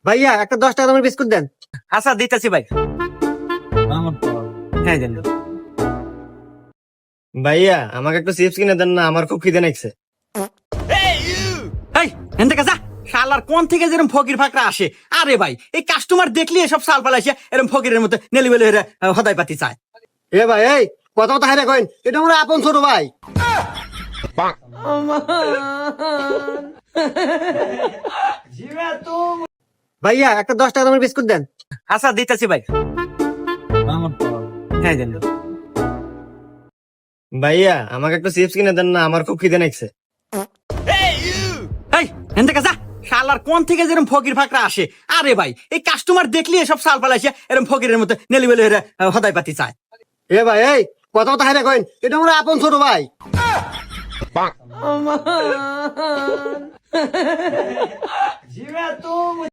ভাইয়া একটা 10 টাকা দামের বিস্কুট দেন। আচ্ছা দিতেছি ভাই। হ্যাঁ দেন। ভাইয়া আমাকে একটু চিপস কিনে দেন না, আমার খুব খিদে লাগছে। এই এন থেকে যা, শালার কোন থেকে যেরকম ফকির ফাকরা আসে। আরে ভাই এই কাস্টমার দেখলি এসব সাল পালাইছে এরকম ফকিরের মতো নেলি বেলে হদাই পাতি চায়। এ ভাই এই কথা কথা হাইরা কইন, এটা আমার আপন ছোট ভাই। ভাইয়া একটা 10 টাকা দামের বিস্কুট দেন। আচ্ছা দিতেছি ভাই। হ্যাঁ দেন। ভাইয়া আমাকে একটু চিপস কিনে দেন না, আমার খুব খিদে লাগছে। এই এন থেকে যা, শালার কোন থেকে যেরকম ফকির ফাকরা আসে। আরে ভাই এই কাস্টমার দেখলি এসব সাল পালাইছে এরকম ফকিরের মতো নেলি বেলে হদাই পাতি চায়। এ ভাই এই কথা কথা হাইরা কইন, এটা আমার আপন ছোট ভাই।